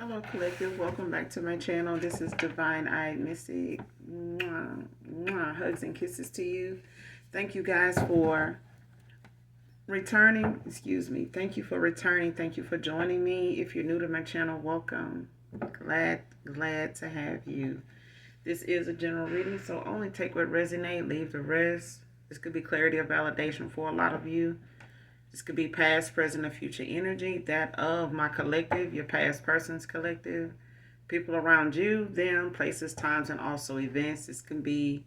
Hello, collective. Welcome back to my channel. This is Divine Eyed Missy. Mwah, mwah. Hugs and kisses to you. Thank you guys for returning. Excuse me. Thank you for returning. Thank you for joining me. If you're new to my channel, welcome. Glad to have you. This is a general reading, so only take what resonates, leave the rest. This could be clarity or validation for a lot of you. This could be past, present, or future energy. That of my collective, your past person's collective. People around you, them, places, times, and also events. This can be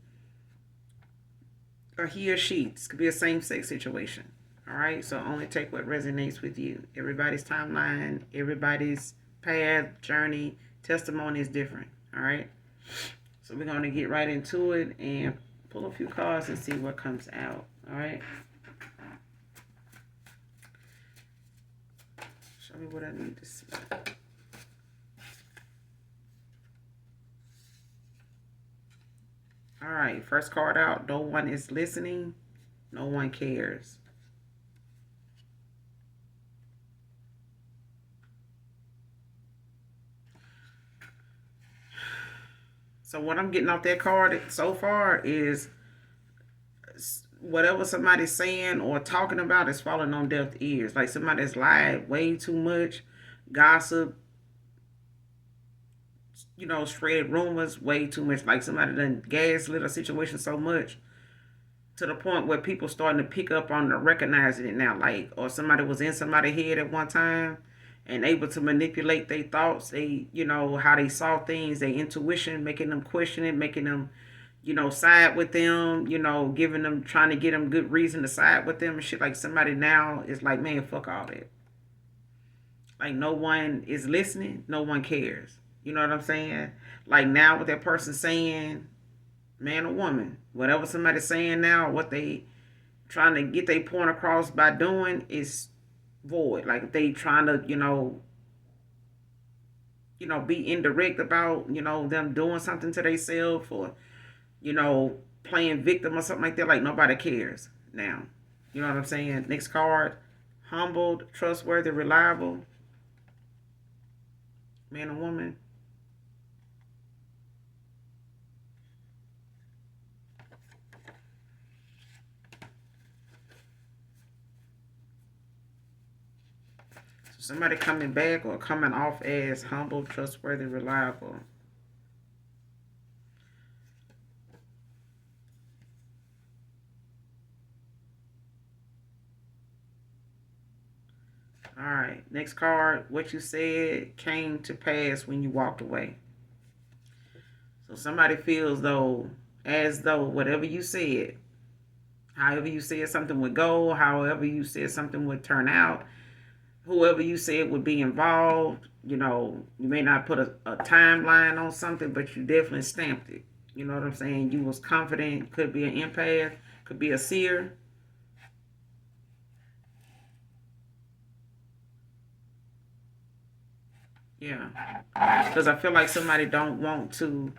a he or she. This could be a same-sex situation. All right? So only take what resonates with you. Everybody's timeline, everybody's path, journey, testimony is different. All right? So we're going to get right into it and pull a few cards and see what comes out. All right? Show me what I need to see. All right, first card out. No one is listening. No one cares. So what I'm getting off that card so far is whatever somebody's saying or talking about is falling on deaf ears. Like somebody's lied way too much, gossip, spread rumors way too much. Like somebody done gaslit a situation so much to the point where people starting to pick up on the recognizing it now. Like, or somebody was in somebody's head at one time and able to manipulate their thoughts, they, how they saw things, their intuition, making them question it, making them, side with them, giving them, trying to get them good reason to side with them and shit. Like somebody now is like, man, fuck all that. Like no one is listening, no one cares. You know what I'm saying? Like now what that person's saying, man or woman, whatever somebody's saying now, what they trying to get their point across by doing is void. Like if they trying to, be indirect about, them doing something to themselves or, playing victim or something like that, like nobody cares now. You know what I'm saying? Next card, humbled, trustworthy, reliable, man or woman. So somebody coming back or coming off as humble, trustworthy, reliable. All right, next card. What you said came to pass when you walked away. So somebody feels as though whatever you said, however you said something would go, however you said something would turn out, whoever you said would be involved, you may not put a timeline on something, but you definitely stamped it. You know what I'm saying? You was confident. Could be an empath, could be a seer. Yeah, because I feel like somebody don't want to,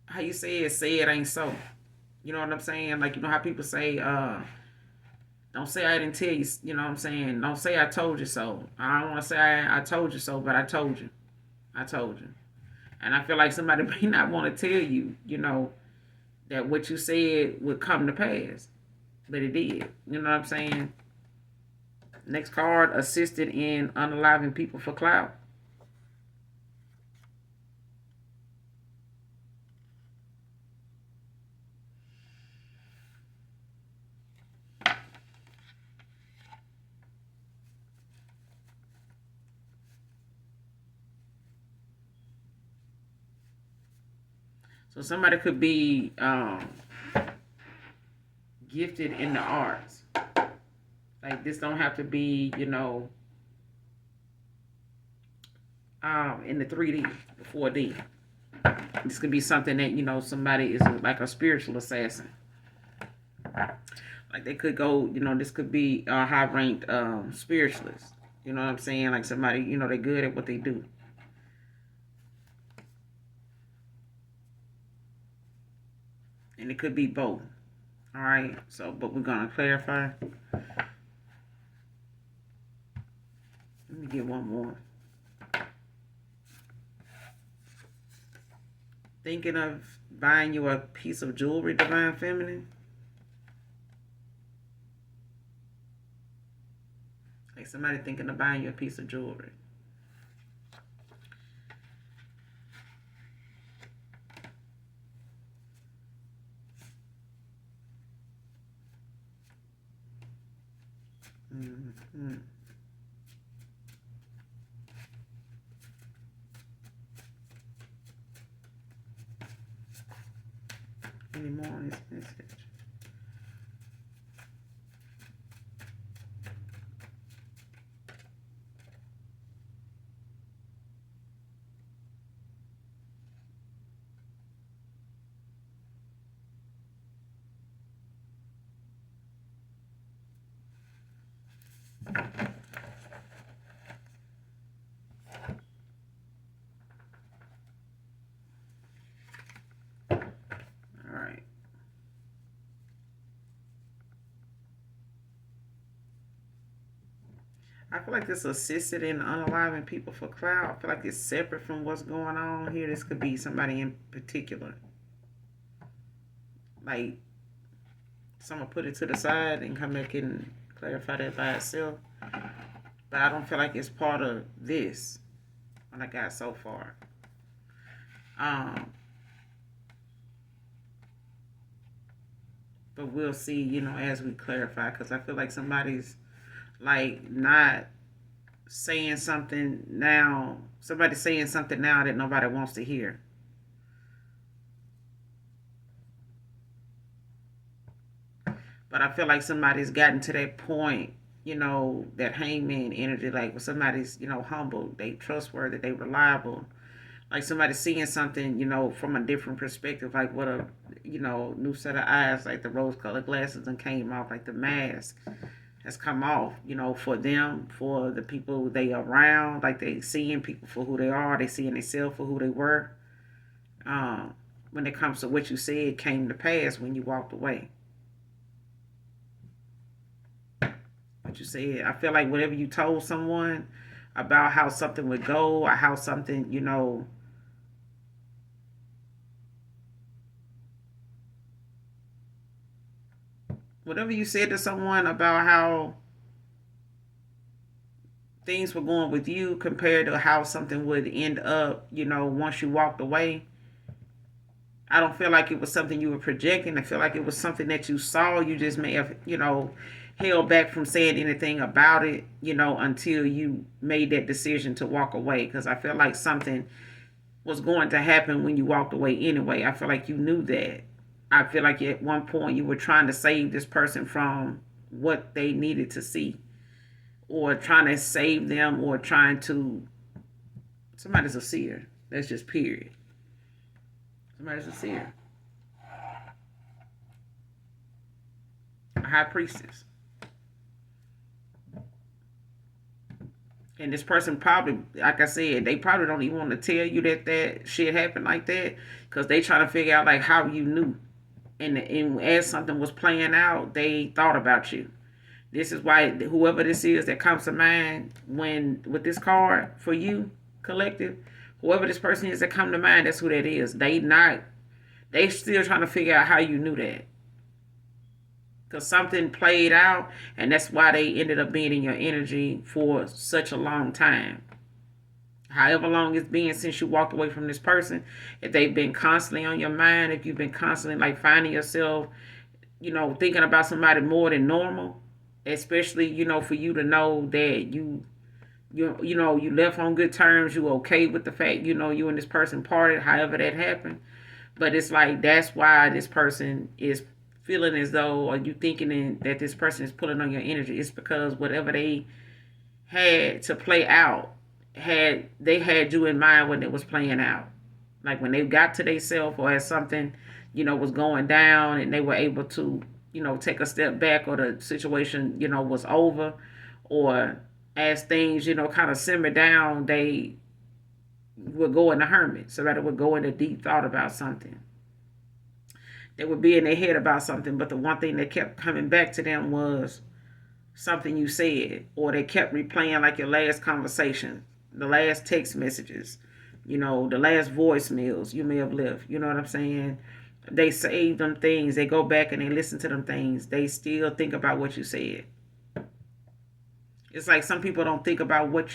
how you say it ain't so. You know what I'm saying? Like, how people say, don't say I didn't tell you, you know what I'm saying? Don't say I told you so. I don't want to say I told you so, but I told you. I told you. And I feel like somebody may not want to tell you, that what you said would come to pass. But it did. You know what I'm saying? Next card, assisted in unaliving people for clout. So somebody could be gifted in the arts. Like this don't have to be, in the 3D, the 4D. This could be something that, somebody is like a spiritual assassin. Like they could go, this could be a high ranked spiritualist. You know what I'm saying? Like somebody, they're good at what they do. And it could be both. All right. So, but we're going to clarify. Let me get one more. Thinking of buying you a piece of jewelry, Divine Feminine? Like somebody thinking of buying you a piece of jewelry. Mm-hmm. Any more on this message? All right. I feel like this assisted in unaliving people for clout. I feel like it's separate from what's going on here. This could be somebody in particular. Like, someone put it to the side and come back and clarify that by itself. But I don't feel like it's part of this, what I got so far. But we'll see, as we clarify, because I feel like somebody's like not saying something now. Somebody's saying something now that nobody wants to hear. But I feel like somebody's gotten to that point, that hangman energy, like when somebody's, humble, they trustworthy, they reliable. Like somebody seeing something, from a different perspective, like what a, new set of eyes, like the rose colored glasses and came off, like the mask has come off, for them, for the people they around, like they seeing people for who they are, they seeing themselves for who they were. Um, when it comes to what you said came to pass when you walked away. What you said, I feel like whatever you told someone about how something would go or how something, whatever you said to someone about how things were going with you compared to how something would end up, once you walked away. I don't feel like it was something you were projecting. I feel like it was something that you saw. You just may have, held back from saying anything about it, until you made that decision to walk away. Because I feel like something was going to happen when you walked away anyway. I feel like you knew that. I feel like at one point you were trying to save this person from what they needed to see, or trying to save them, or trying to. Somebody's a seer. That's just period. Somebody's a seer. A high priestess. And this person probably, like I said, they probably don't even want to tell you that shit happened like that, because they trying to figure out like how you knew. And as something was playing out, they thought about you. This is why whoever this is that comes to mind when with this card for you, collective, whoever this person is that come to mind, that's who that is. They still trying to figure out how you knew that. Because something played out, and that's why they ended up being in your energy for such a long time. However long it's been since you walked away from this person, if they've been constantly on your mind, if you've been constantly like finding yourself, thinking about somebody more than normal, especially, for you to know that you left on good terms, you okay with the fact, you and this person parted, however that happened. But it's like that's why this person is feeling as though, or you thinking that this person is pulling on your energy. It's because whatever they had to play out, they had you in mind when it was playing out. Like when they got to themselves, or as something, was going down, and they were able to, take a step back, or the situation, was over, or as things, kind of simmer down, they would go in the hermit. So that it would go into deep thought about something. They would be in their head about something, but the one thing that kept coming back to them was something you said, or they kept replaying like your last conversation, the last text messages, the last voicemails you may have left. You know what I'm saying? They save them things. They go back and they listen to them things. They still think about what you said. It's like some people don't think about what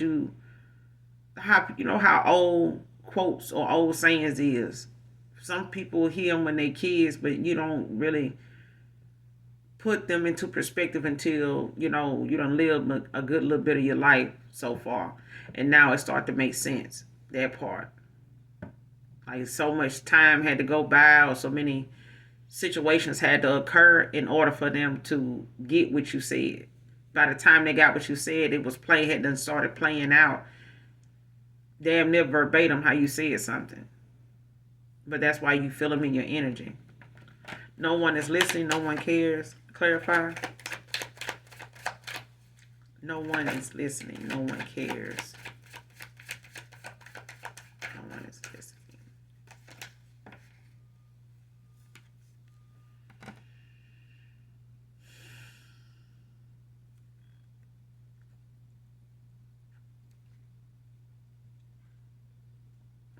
how old quotes or old sayings is. Some people hear them when they kids, but you don't really put them into perspective until you done lived a good little bit of your life so far, and now it start to make sense, that part. Like so much time had to go by, or so many situations had to occur in order for them to get what you said. By the time they got what you said, it was had done started playing out damn near verbatim how you said something. But that's why you feel them in your energy. No one is listening. No one cares. Clarify. No one is listening. No one cares. No one is listening.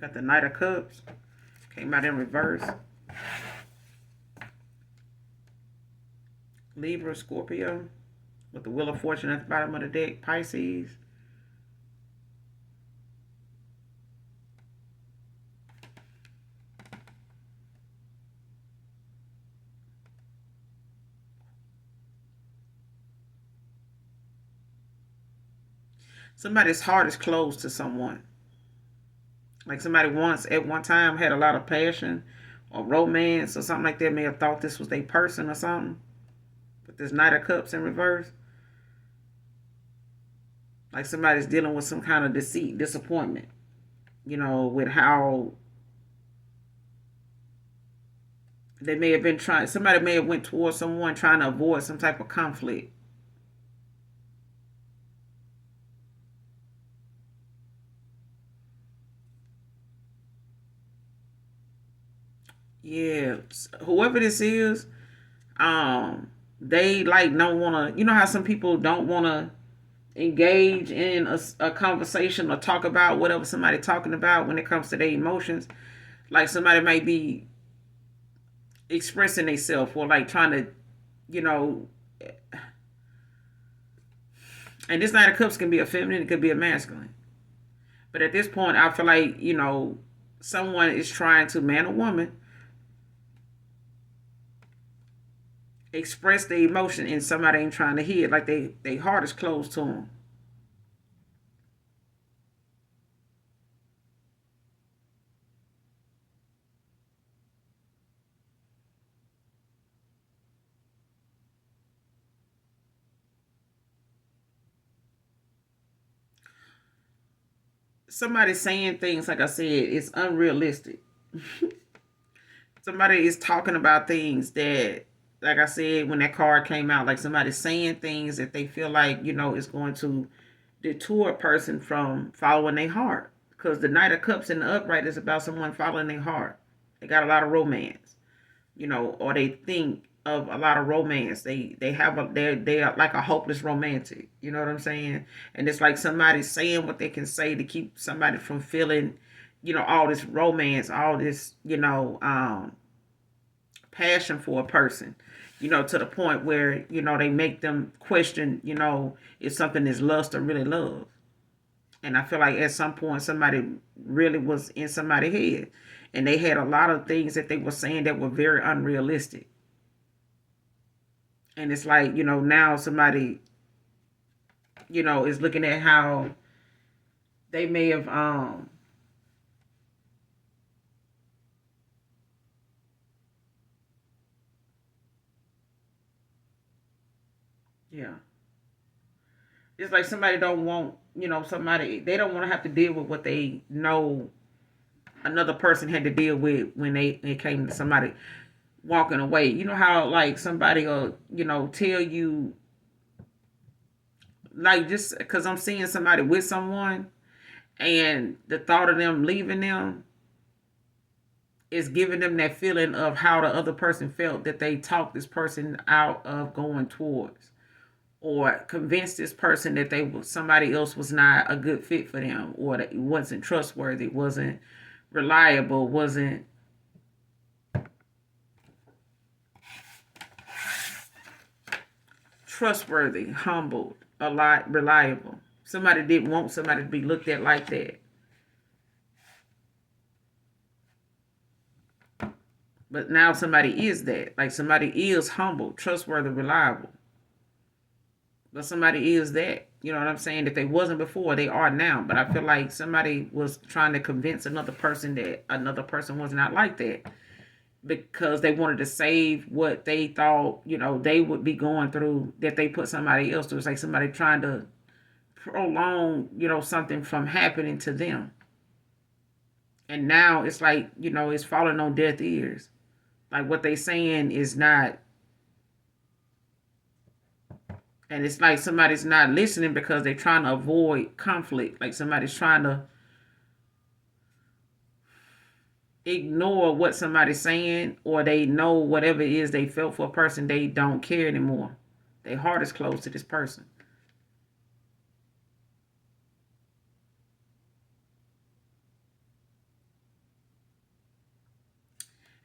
Got the Knight of Cups. Came out in reverse. Libra, Scorpio. With the Wheel of Fortune at the bottom of the deck. Pisces. Somebody's heart is closed to someone. Like somebody once at one time had a lot of passion or romance or something like that. May have thought this was their person or something. But this Knight of Cups in reverse. Like somebody's dealing with some kind of deceit, disappointment. With how they may have been trying. Somebody may have went towards someone trying to avoid some type of conflict. Yeah, whoever this is, they like don't want to. You know how some people don't want to engage in a conversation or talk about whatever somebody talking about when it comes to their emotions. Like somebody might be expressing themselves or like trying to, you know, and this Knight of Cups can be a feminine, it could be a masculine. But at this point, I feel like, someone is trying to, man or woman, express the emotion and somebody ain't trying to hear it. Like they heart is closed to them. Somebody saying things, like I said, it's unrealistic. Somebody is talking about things that, like I said, when that card came out, like somebody saying things that they feel like, is going to detour a person from following their heart. Because the Knight of Cups in the upright is about someone following their heart. They got a lot of romance, or they think of a lot of romance. They have they're like a hopeless romantic. You know what I'm saying? And it's like somebody saying what they can say to keep somebody from feeling, all this romance, all this, passion for a person, to the point where, they make them question, if something is lust or really love. And I feel like at some point somebody really was in somebody's head and they had a lot of things that they were saying that were very unrealistic. And it's like, now somebody, is looking at how they may have yeah. It's like somebody don't want, somebody, they don't want to have to deal with what they know another person had to deal with when it came to somebody walking away. You know how like somebody will, tell you, like, just because I'm seeing somebody with someone and the thought of them leaving them is giving them that feeling of how the other person felt that they talked this person out of going towards. or convince this person that somebody else was not a good fit for them, or that it wasn't trustworthy, wasn't reliable, wasn't trustworthy, humbled, a lot reliable. Somebody didn't want somebody to be looked at like that. But now somebody is that. Like somebody is humble, trustworthy, reliable. But somebody is that. You know what I'm saying? If they wasn't before, they are now. But I feel like somebody was trying to convince another person that another person was not like that, because they wanted to save what they thought, they would be going through, that they put somebody else through. It's like somebody trying to prolong, something from happening to them. And now it's like, it's falling on deaf ears. Like what they saying is not, and it's like somebody's not listening because they're trying to avoid conflict. Like somebody's trying to ignore what somebody's saying, or they know whatever it is they felt for a person, they don't care anymore. Their heart is closed to this person.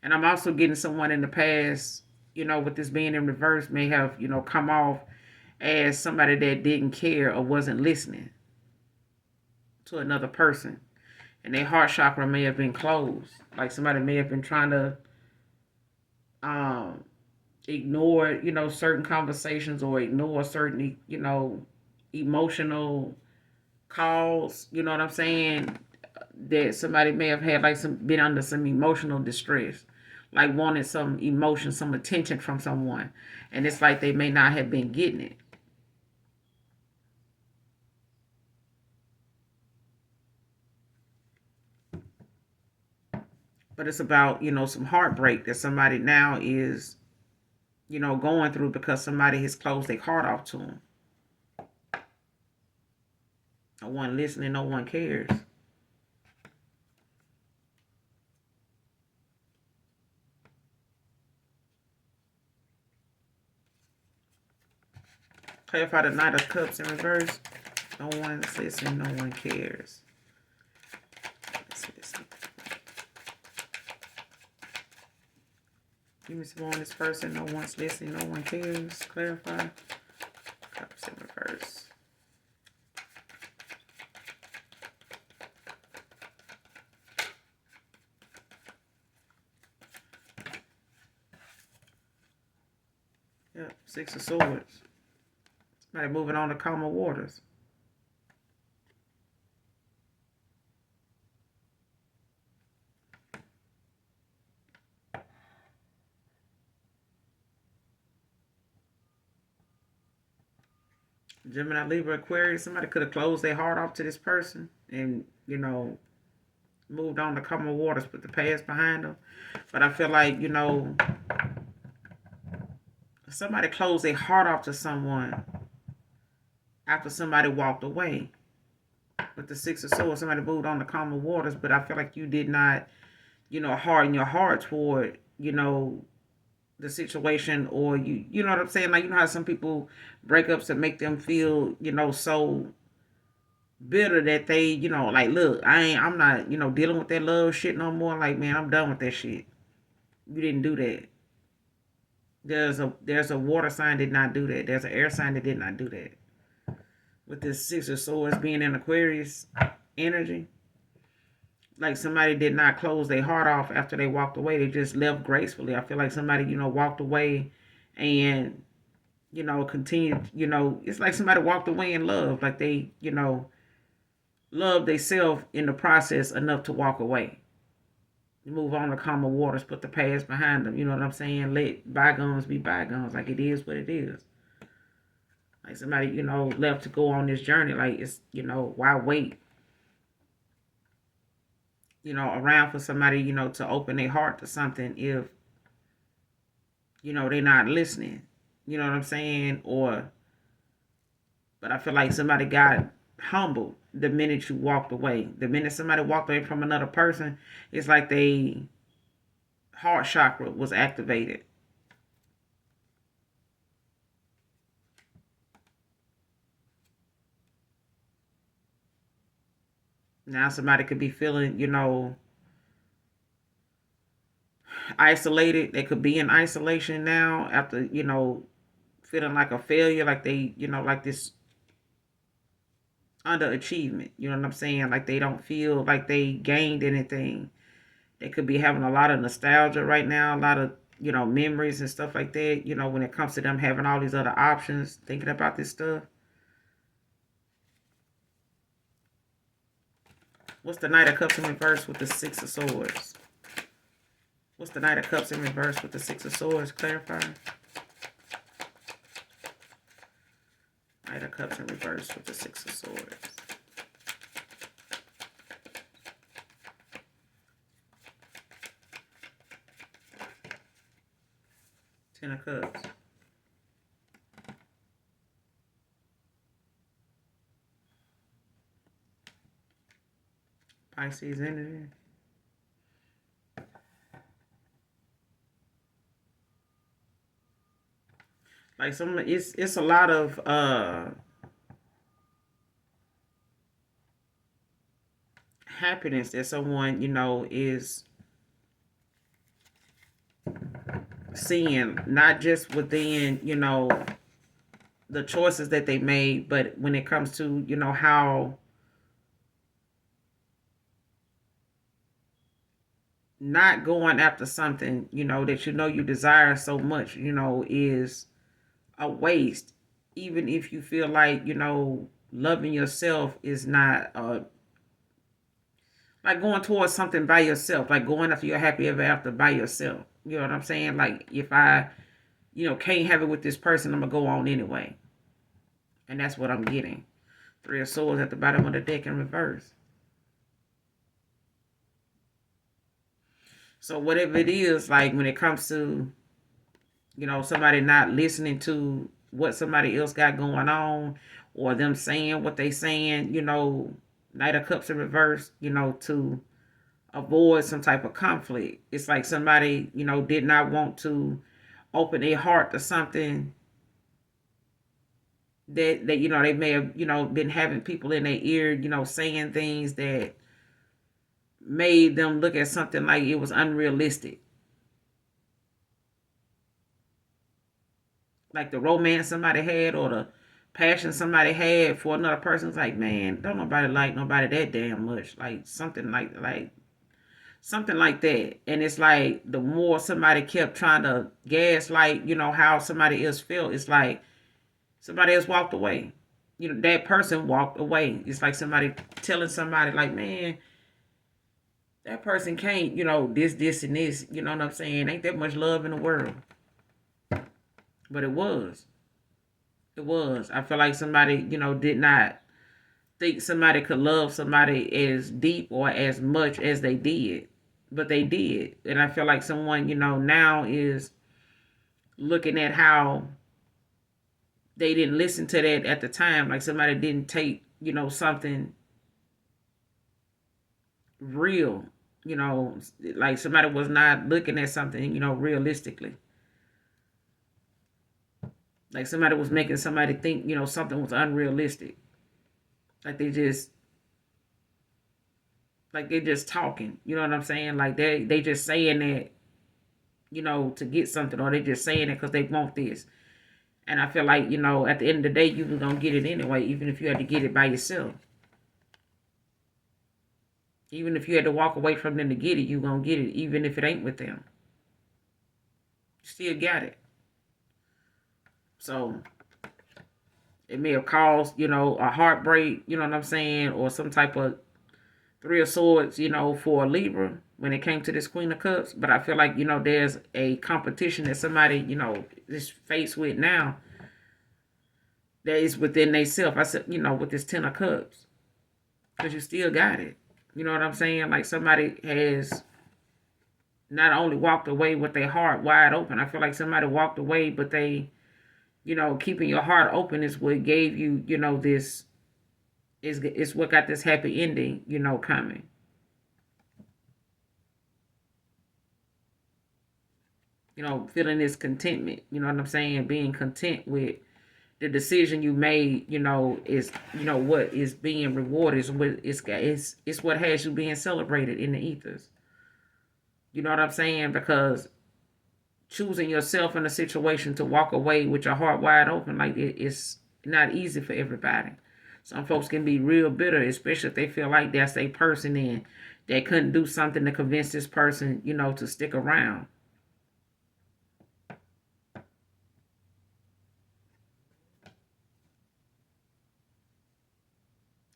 And I'm also getting someone in the past, with this being in reverse, may have, come off as somebody that didn't care or wasn't listening to another person. And their heart chakra may have been closed. Like somebody may have been trying to um, ignore, certain conversations, or ignore certain, emotional calls, you know what I'm saying? That somebody may have had like been under some emotional distress, like wanted some emotion, some attention from someone, and it's like they may not have been getting it. But it's about, some heartbreak that somebody now is, going through, because somebody has closed their heart off to them. No one listening, no one cares. Clarify the Knight of Cups in reverse. No one's listening, no one cares. Give me some more on this person. No one's listening, no one cares. Clarify. Cups in reverse. Yep, Six of Swords. Somebody moving on to calmer waters. Gemini, Libra, Aquarius. Somebody could have closed their heart off to this person and, moved on to calmer waters, put the past behind them. But I feel like, somebody closed their heart off to someone after somebody walked away. With the Six of Swords, somebody moved on to calmer waters, but I feel like you did not, harden your heart toward, the situation, or you know what I'm saying? Like, how some people breakups that make them feel, so bitter that they, like, look, I'm not, dealing with that love shit no more. Like, man, I'm done with that shit. You didn't do that. There's a water sign that did not do that. There's an air sign that did not do that. With this Six of Swords being in Aquarius energy, like somebody did not close their heart off after they walked away. They just left gracefully. I feel like somebody, walked away and, continued, it's like somebody walked away in love. Like they, loved themselves in the process enough to walk away. Move on to calmer waters, put the past behind them. You know what I'm saying? Let bygones be bygones. Like it is what it is. Like somebody, left to go on this journey. Like it's, why wait? Around for somebody, to open their heart to something if, they're not listening. You know what I'm saying? But I feel like somebody got humbled the minute you walked away. The minute somebody walked away from another person, it's like they heart chakra was activated. Now somebody could be feeling, isolated. They could be in isolation now after, feeling like a failure, like they, like this underachievement. You know what I'm saying? Like they don't feel like they gained anything. They could be having a lot of nostalgia right now, a lot of, memories and stuff like that, when it comes to them having all these other options, thinking about this stuff. What's the Knight of Cups in reverse with the Six of Swords? What's the Knight of Cups in reverse with the Six of Swords? Clarify. Knight of Cups in reverse with the Six of Swords. Ten of Cups. Pisces energy. Like it's a lot of happiness that someone, is seeing, not just within, the choices that they made, but when it comes to, how not going after something, that you desire so much, is a waste. Even if you feel like, loving yourself is not like going towards something by yourself, like going after your happy ever after by yourself. You know what I'm saying? Like if I, can't have it with this person, I'm gonna go on anyway. And that's what I'm getting. Three of Swords at the bottom of the deck in reverse. So whatever it is, like when it comes to, somebody not listening to what somebody else got going on, or them saying what they saying, Knight of Cups in reverse, to avoid some type of conflict. It's like somebody, did not want to open their heart to something that they may have, been having people in their ear, saying things that made them look at something like it was unrealistic. Like the romance somebody had, or the passion somebody had for another person. It's like, man, don't nobody like nobody that damn much. Like something like that. And it's like the more somebody kept trying to gaslight, how somebody else felt, it's like somebody else walked away. That person walked away. It's like somebody telling somebody like, man, that person can't, this, and this, you know what I'm saying? Ain't that much love in the world. But it was. It was. I feel like somebody, did not think somebody could love somebody as deep or as much as they did. But they did. And I feel like someone, now is looking at how they didn't listen to that at the time. Like somebody didn't take, something real. Like somebody was not looking at something, realistically. Like somebody was making somebody think, something was unrealistic. Like they're just talking. You know what I'm saying? Like they just saying that, to get something, or they just saying it because they want this. And I feel like, at the end of the day, you was gonna get it anyway, even if you had to get it by yourself. Even if you had to walk away from them to get it, you gonna get it, even if it ain't with them. You still got it. So it may have caused, a heartbreak, you know what I'm saying, or some type of Three of Swords, for a Libra when it came to this Queen of Cups. But I feel like, there's a competition that somebody, is faced with now that is within themselves. I said, with this Ten of Cups. Because you still got it. You know what I'm saying? Like somebody has not only walked away with their heart wide open. I feel like somebody walked away, but they, keeping your heart open is what gave you, this is what got this happy ending, coming. Feeling this contentment, you know what I'm saying? Being content with the decision you made, is what is being rewarded, is what it's what has you being celebrated in the ethers. You know what I'm saying? Because choosing yourself in a situation to walk away with your heart wide open, like it's not easy for everybody. Some folks can be real bitter, especially if they feel like that's a person and they couldn't do something to convince this person, to stick around.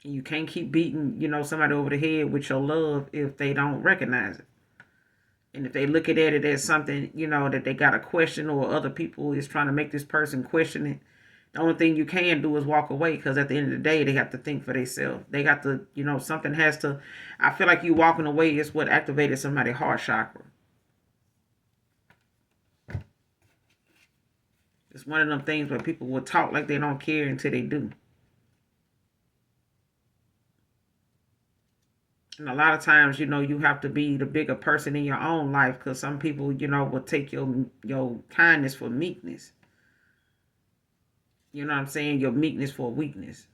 And you can't keep beating, somebody over the head with your love if they don't recognize it. And if they look at it as something, that they got a question, or other people is trying to make this person question it, the only thing you can do is walk away, because at the end of the day, they have to think for themselves. They got to, something has to. I feel like you walking away is what activated somebody's heart chakra. It's one of them things where people will talk like they don't care until they do. And a lot of times, you have to be the bigger person in your own life, because some people, will take your kindness for meekness. You know what I'm saying? Your meekness for weakness.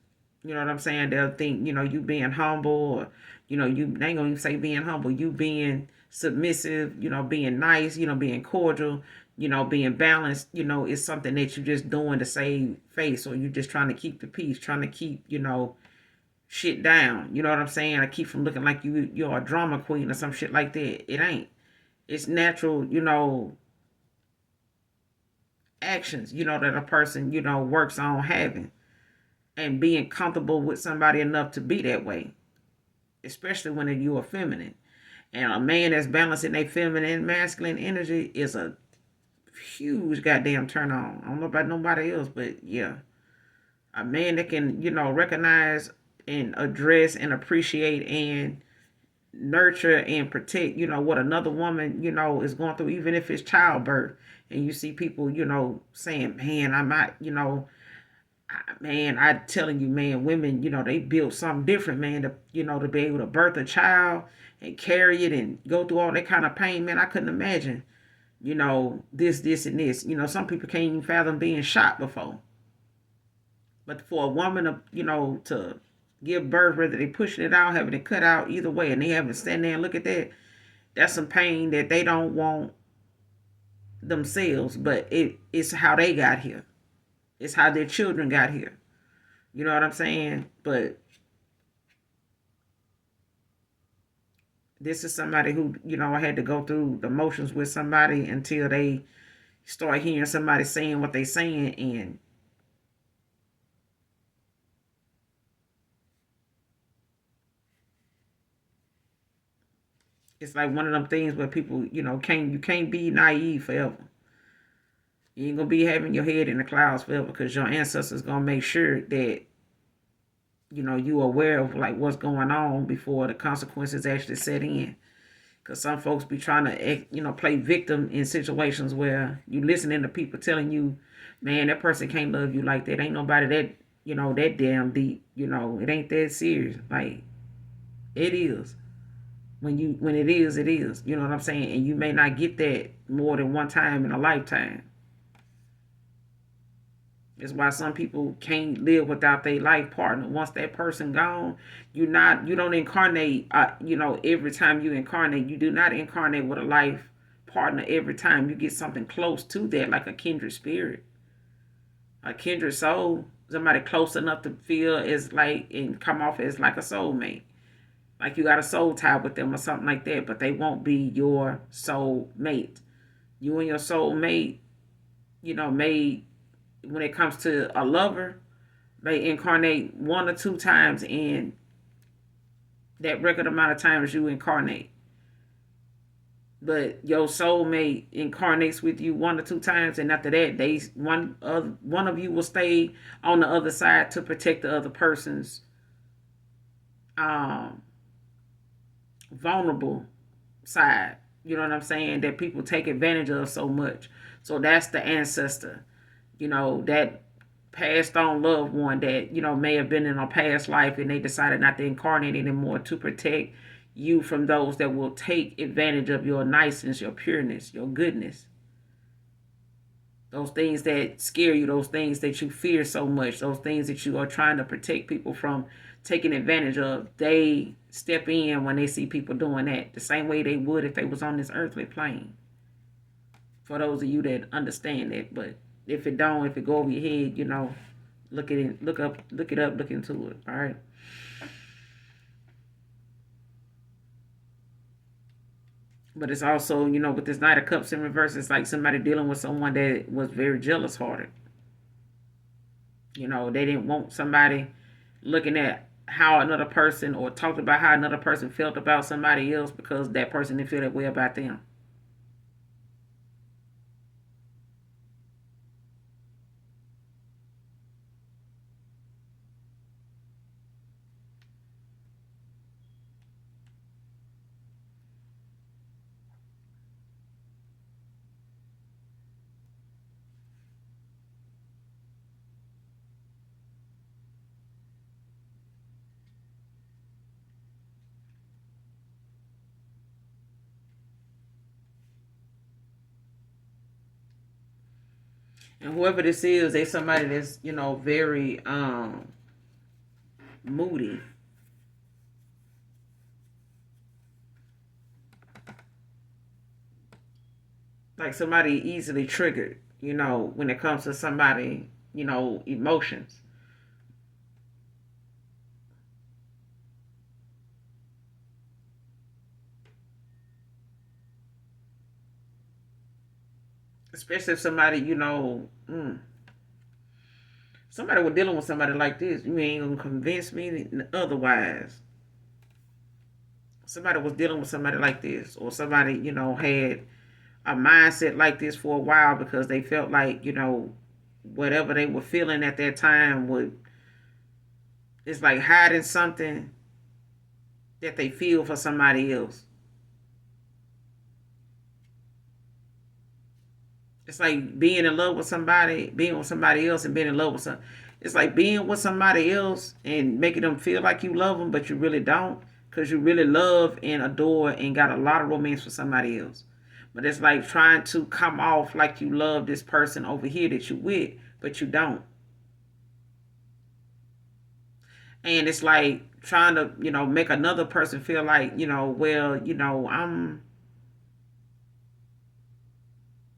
You know what I'm saying? They'll think, you being humble, or, they ain't gonna even say being humble, you being submissive, being nice, being cordial, being balanced, is something that you're just doing to save face, or you're just trying to keep the peace, trying to keep, shit down. You know what I'm saying? I keep from looking like you're a drama queen or some shit like that. It ain't. It's natural, actions, that a person, works on having, and being comfortable with somebody enough to be that way, especially when you're feminine. And a man that's balancing their feminine and masculine energy is a huge goddamn turn on. I don't know about nobody else, but yeah. A man that can, recognize and address and appreciate and nurture and protect, what another woman, is going through, even if it's childbirth. And you see people, saying, man, I might, man, I telling you, man, women, they built something different, man, to, to be able to birth a child and carry it and go through all that kind of pain, man. I couldn't imagine, this, and this. Some people can't even fathom being shot before. But for a woman to, to give birth, whether they pushing it out, having it cut out, either way, and they having to stand there and look at that, that's some pain that they don't want themselves, but it's how they got here. It's how their children got here. You know what I'm saying? But this is somebody who, I had to go through the motions with somebody until they start hearing somebody saying what they saying, and it's like one of them things where people, you can't be naive forever. You ain't gonna be having your head in the clouds forever, because your ancestors gonna make sure that you aware of like what's going on before the consequences actually set in. Because some folks be trying to play victim in situations where you listening to people telling you, man, that person can't love you like that. Ain't nobody that that damn deep. It ain't that serious. Like, it is. When it is, it is. You know what I'm saying? And you may not get that more than one time in a lifetime. That's why some people can't live without their life partner. Once that person gone, you don't incarnate. Every time you incarnate, you do not incarnate with a life partner every time. You get something close to that, like a kindred spirit, a kindred soul, somebody close enough to feel as like and come off as like a soulmate. Like you got a soul tie with them or something like that, but they won't be your soul mate. You and your soul mate, may, when it comes to a lover, may incarnate one or two times in that record amount of times you incarnate. But your soulmate incarnates with you one or two times, and after that, one of you will stay on the other side to protect the other person's um, vulnerable side. You know what I'm saying? That people take advantage of so much. So that's the ancestor. That passed on loved one that, may have been in a past life, and they decided not to incarnate anymore to protect you from those that will take advantage of your niceness, your pureness, your goodness. Those things that scare you, those things that you fear so much, those things that you are trying to protect people from taking advantage of, they step in when they see people doing that the same way they would if they was on this earthly plane. For those of you that understand that, but if it don't, if it go over your head, look at it, look it up, look into it. All right. But it's also, with this Knight of Cups in reverse, it's like somebody dealing with someone that was very jealous hearted. They didn't want somebody looking at how another person or talked about how another person felt about somebody else because that person didn't feel that way about them. And whoever this is, they somebody that's, very moody. Like somebody easily triggered, when it comes to somebody, emotions. Especially if somebody, somebody was dealing with somebody like this. You ain't gonna convince me otherwise. Somebody was dealing with somebody like this, or somebody, had a mindset like this for a while because they felt like, whatever they were feeling at that time would, it's like hiding something that they feel for somebody else. It's like being in love with somebody, being with somebody else, and being in love with some. It's like being with somebody else and making them feel like you love them, but you really don't, because you really love and adore and got a lot of romance for somebody else. But it's like trying to come off like you love this person over here that you with, but you don't. And it's like trying to, make another person feel like, well,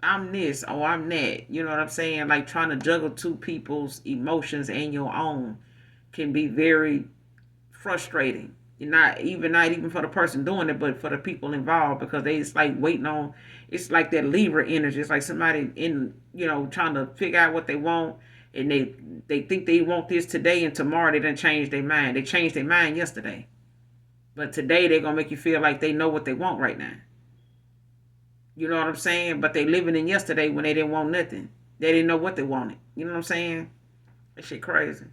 I'm this or I'm that. You know what I'm saying? Like trying to juggle two people's emotions and your own can be very frustrating. Not even for the person doing it, but for the people involved because they it's like waiting on. It's like that Libra energy. It's like somebody in trying to figure out what they want, and they think they want this today, and tomorrow they done change their mind. They changed their mind yesterday, but today they're gonna make you feel like they know what they want right now. You know what I'm saying? But they living in yesterday when they didn't want nothing. They didn't know what they wanted. You know what I'm saying? That shit crazy.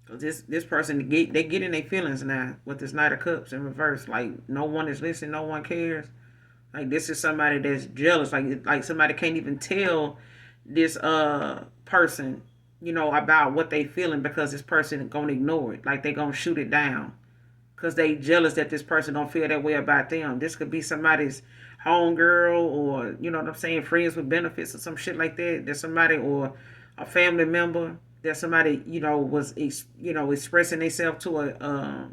Cause this person they get in their feelings now with this Knight of Cups in reverse. Like no one is listening, no one cares. Like this is somebody that's jealous. Like somebody can't even tell this person, about what they feeling because this person gonna ignore it. Like they gonna shoot it down because they jealous that this person don't feel that way about them. This could be somebody's homegirl or what I'm saying, friends with benefits or some shit like that. There's somebody or a family member. There's somebody was expressing themselves to a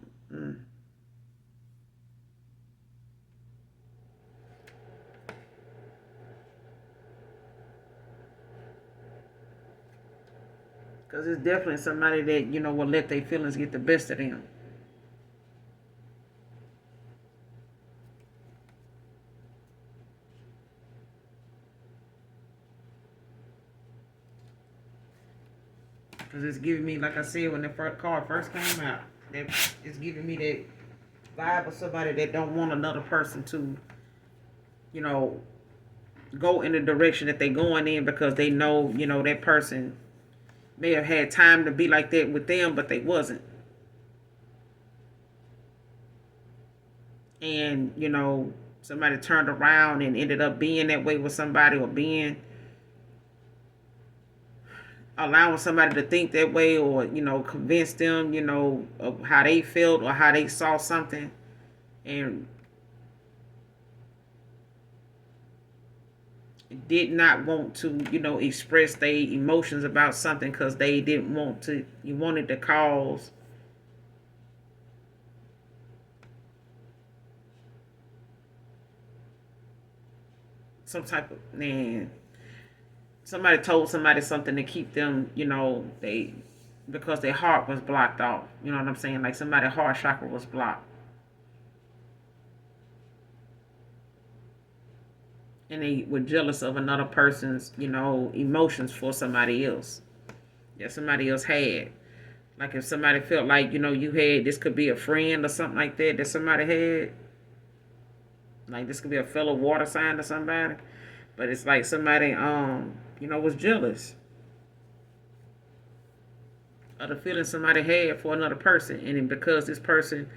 because it's definitely somebody that will let their feelings get the best of them. Because it's giving me, like I said, when the first card first came out, that it's giving me that vibe of somebody that don't want another person to, you know, go in the direction that they going in because they know, that person may have had time to be like that with them, but they wasn't. And, somebody turned around and ended up being that way with somebody or being allowing somebody to think that way, or convince them of how they felt or how they saw something, and did not want to express their emotions about something because they didn't want to. You wanted to cause some type of man. Somebody told somebody something to keep them, they because their heart was blocked off. You know what I'm saying? Like somebody's heart chakra was blocked, and they were jealous of another person's, emotions for somebody else that somebody else had. Like if somebody felt like you had, this could be a friend or something like that somebody had. Like this could be a fellow water sign or somebody, but it's like somebody was jealous of the feeling somebody had for another person, and then because this person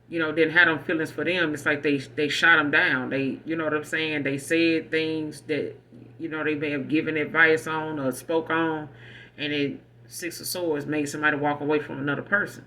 didn't have them feelings for them, it's like they shot them down. They, you know what I'm saying, they said things that they may have given advice on or spoke on, and it Six of Swords made somebody walk away from another person.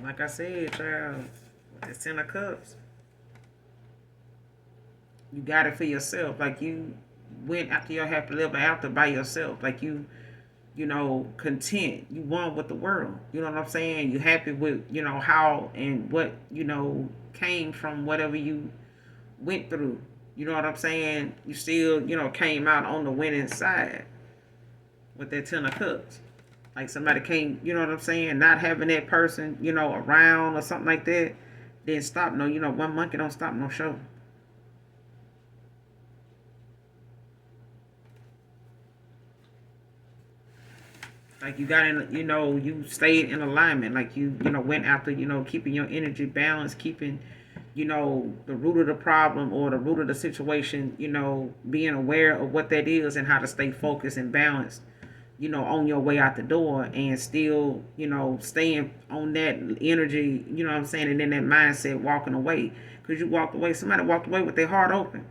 Like I said, child, it's 10 of Cups. You got it for yourself. Like you went after your happy ever after by yourself. Like content. You won with the world. You know what I'm saying? You happy with, how and what, came from whatever you went through. You know what I'm saying? You still, came out on the winning side with that 10 of Cups. Like somebody came, you know what I'm saying? Not having that person, around or something like that, didn't stop no, one monkey don't stop no show. Like you got in, you stayed in alignment. Like you went after, keeping your energy balanced, keeping, the root of the problem or the root of the situation, being aware of what that is and how to stay focused and balanced, on your way out the door, and still, staying on that energy, you know what I'm saying, and then that mindset walking away. Because you walked away, somebody walked away with their heart open.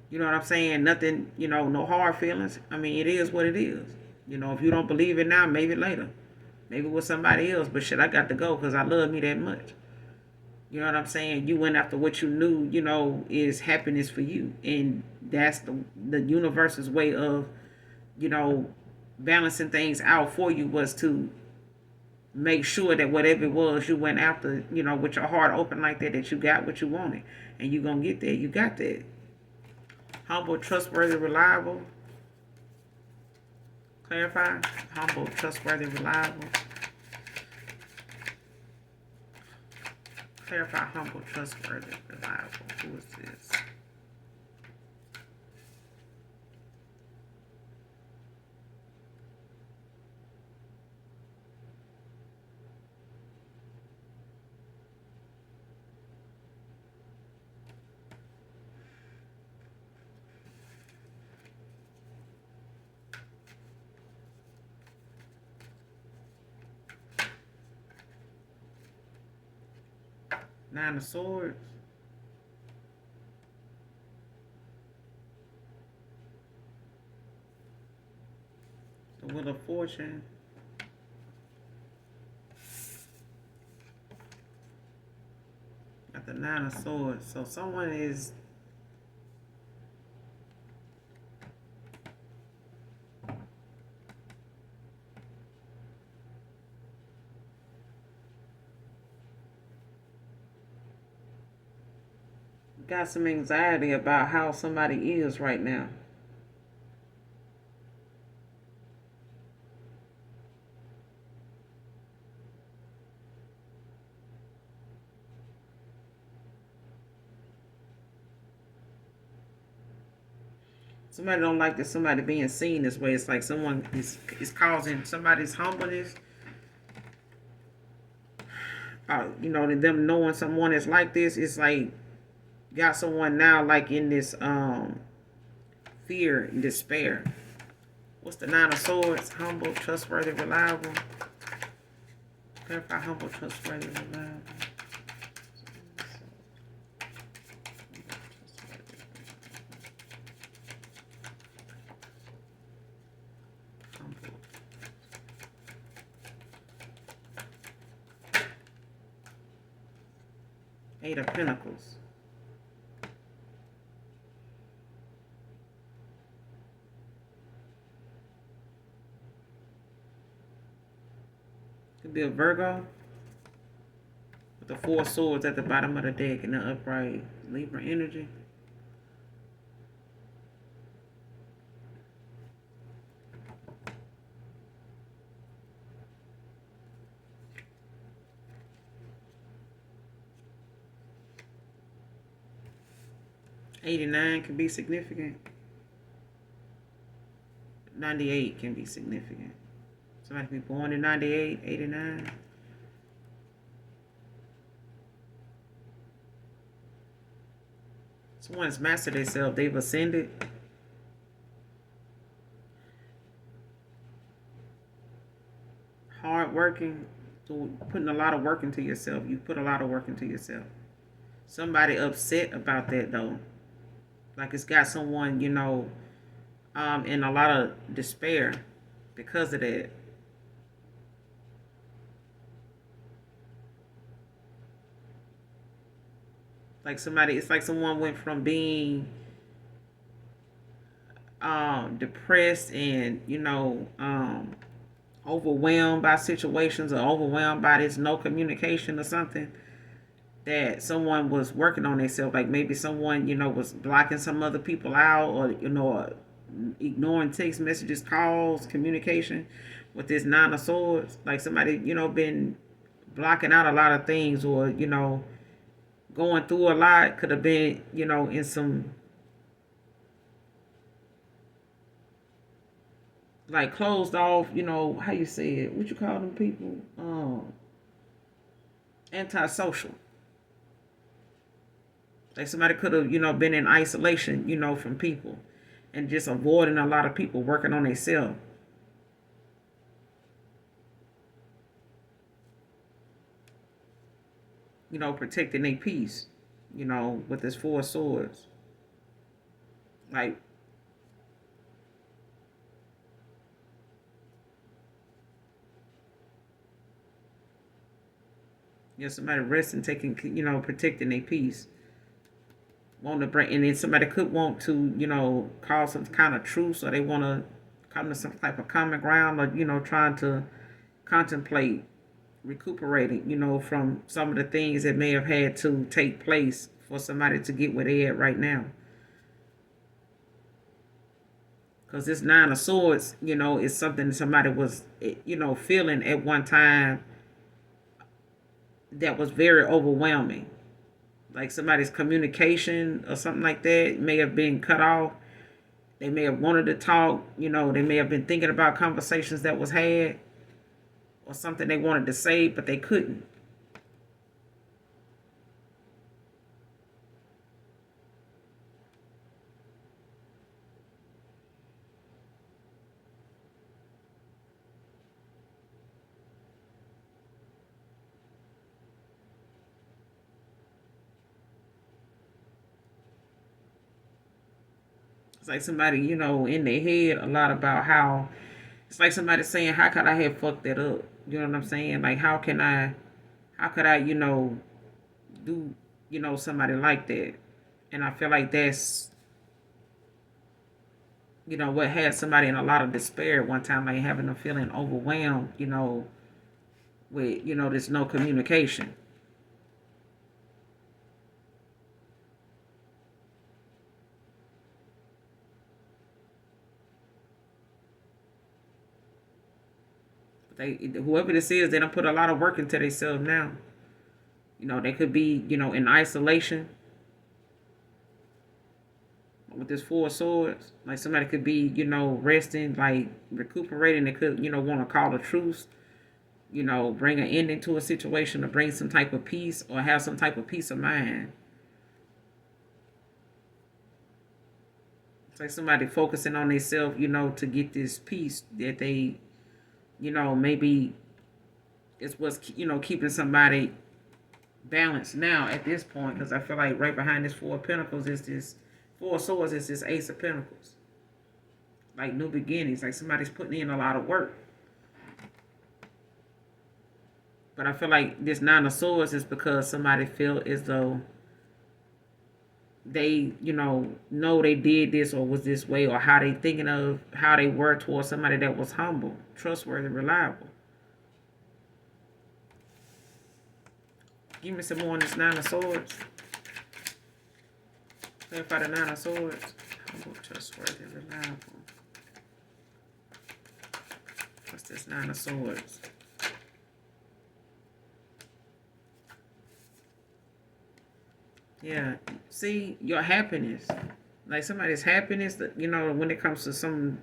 You know what I'm saying? Nothing, no hard feelings. I mean, it is what it is. If you don't believe it now, maybe later. Maybe with somebody else. But shit, I got to go because I love me that much. You know what I'm saying? You went after what you knew, is happiness for you. And that's the universe's way of, you know, balancing things out for you, was to make sure that whatever it was you went after, with your heart open like that, that you got what you wanted. And you going to get there. You got that. Humble, trustworthy, reliable. Clarify. Humble, trustworthy, reliable. Clarify. Humble, trustworthy, reliable. Who is this? Nine of Swords. The Wheel of Fortune. Got the Nine of Swords. So someone is got some anxiety about how somebody is right now. Somebody don't like that somebody being seen this way. It's like someone is causing somebody's humbleness. Them knowing someone is like this. It's like got someone now like in this fear, and despair. What's the Nine of Swords? Humble, trustworthy, reliable. Clarify humble, trustworthy, reliable. Humble. Eight of Pentacles. Could be a Virgo. With the Four Swords at the bottom of the deck and the upright. Libra energy. '89 can be significant. 98 can be significant. Somebody can be born in 98, 89. Someone's mastered themselves. They've ascended. Hard working. Putting a lot of work into yourself. You put a lot of work into yourself. Somebody upset about that though. Like it's got someone, in a lot of despair because of that. Like it's like someone went from being depressed and, overwhelmed by situations or overwhelmed by this no communication or something, that someone was working on themselves. Like maybe someone, was blocking some other people out or, ignoring text messages, calls, communication with this Nine of Swords. Like somebody, been blocking out a lot of things or, going through a lot. Could have been, in some like closed off, how you say it? What you call them people? Antisocial. Like somebody could have, been in isolation, from people and just avoiding a lot of people working on themselves. Protecting their peace, with this Four Swords. Like, somebody resting, taking, protecting their peace. Want to bring, and then somebody could want to, cause some kind of truce, or they want to come to some type of common ground, or, trying to contemplate recuperating, from some of the things that may have had to take place for somebody to get where they at right now. Because this Nine of Swords, is something somebody was, feeling at one time that was very overwhelming. Like somebody's communication or something like that may have been cut off. They may have wanted to talk, they may have been thinking about conversations that was had or something they wanted to say, but they couldn't. It's like somebody, in their head a lot about how it's like somebody saying, how could I have fucked that up? You know what I'm saying? Like how could I, do, somebody like that? And I feel like that's, what had somebody in a lot of despair at one time, like having them feeling overwhelmed, with, there's no communication. Whoever this is, they don't put a lot of work into themselves now. They could be, in isolation with this Four Swords. Like somebody could be, resting, like recuperating. They could, want to call a truce, bring an ending to a situation or bring some type of peace or have some type of peace of mind. It's like somebody focusing on themselves, to get this peace that they, maybe it's what's, keeping somebody balanced now at this point. Because I feel like right behind this Four of Pentacles is this Four of Swords is this Ace of Pentacles. Like new beginnings, like somebody's putting in a lot of work. But I feel like this Nine of Swords is because somebody feel as though they, know they did this or was this way, or how they thinking of how they were towards somebody that was humble, trustworthy, reliable. Give me some more on this Nine of Swords. Clarify the Nine of Swords. Humble, trustworthy, reliable. What's this Nine of Swords? Yeah, see, your happiness. Like somebody's happiness, when it comes to some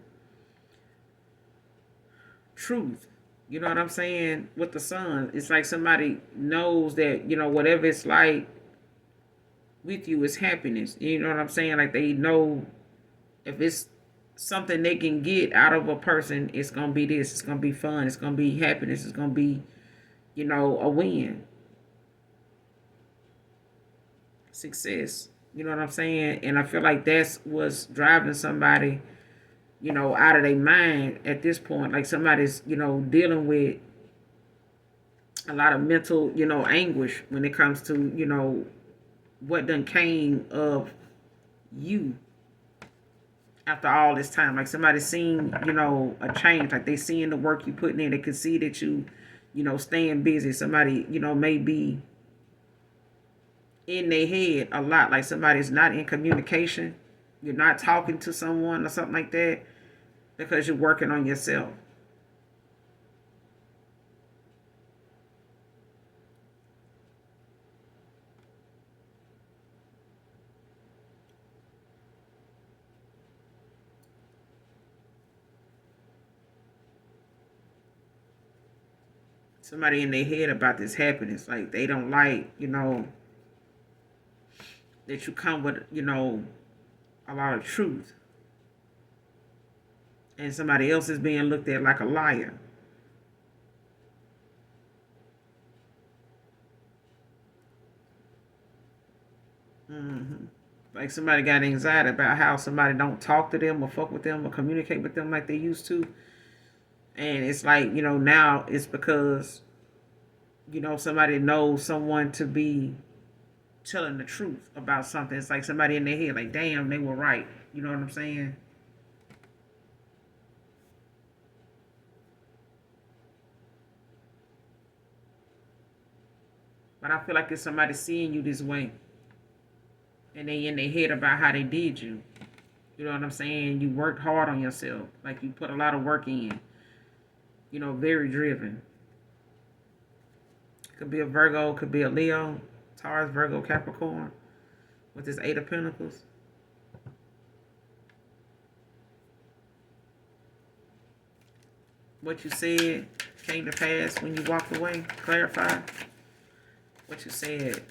truth. You know what I'm saying? With the Sun, it's like somebody knows that, whatever it's like with you is happiness. You know what I'm saying? Like they know if it's something they can get out of a person, it's going to be this. It's going to be fun. It's going to be happiness. It's going to be, a win. Success. You know what I'm saying? And I feel like that's what's driving somebody, out of their mind at this point. Like somebody's, dealing with a lot of mental, anguish when it comes to, what done came of you after all this time. Like somebody's seen, a change. Like they seeing the work you putting in. They can see that you, staying busy. Somebody, may be in their head a lot. Like somebody's not in communication. You're not talking to someone or something like that because you're working on yourself. Somebody in their head about this happiness. Like they don't like, that you come with, a lot of truth. And somebody else is being looked at like a liar. Like somebody got anxiety about how somebody don't talk to them or fuck with them or communicate with them like they used to. And it's like, now it's because, somebody knows someone to be telling the truth about something. It's like somebody in their head, like, damn, they were right. You know what I'm saying? But I feel like it's somebody seeing you this way. And they in their head about how they did you. You know what I'm saying? You worked hard on yourself. Like you put a lot of work in. Very driven. Could be a Virgo, could be a Leo, Taurus, Virgo, Capricorn. With this Eight of Pentacles. What you said came to pass when you walked away. Clarify. What you said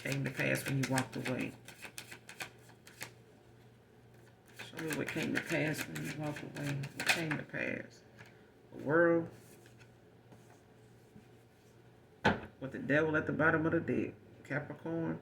came to pass when you walked away. Show me what came to pass when you walked away. What came to pass? The world. With the devil at the bottom of the deck. Capricorn.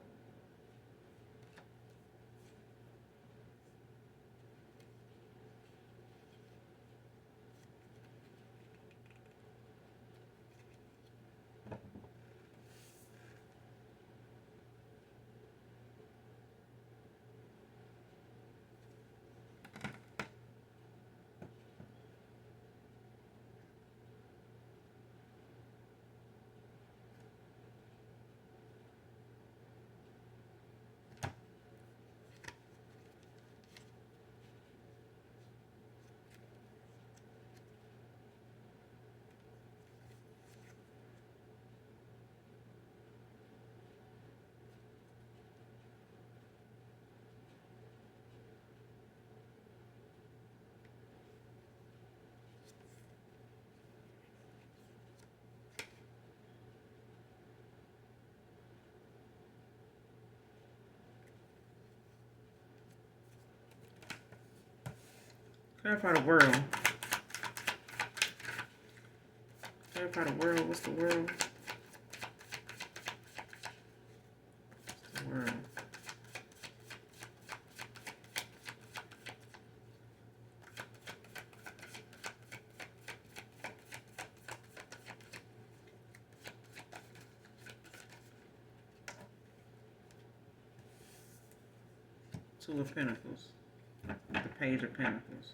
Clarify the world. Clarify the world. What's the world? The world. Two of Pentacles. The Page of Pentacles.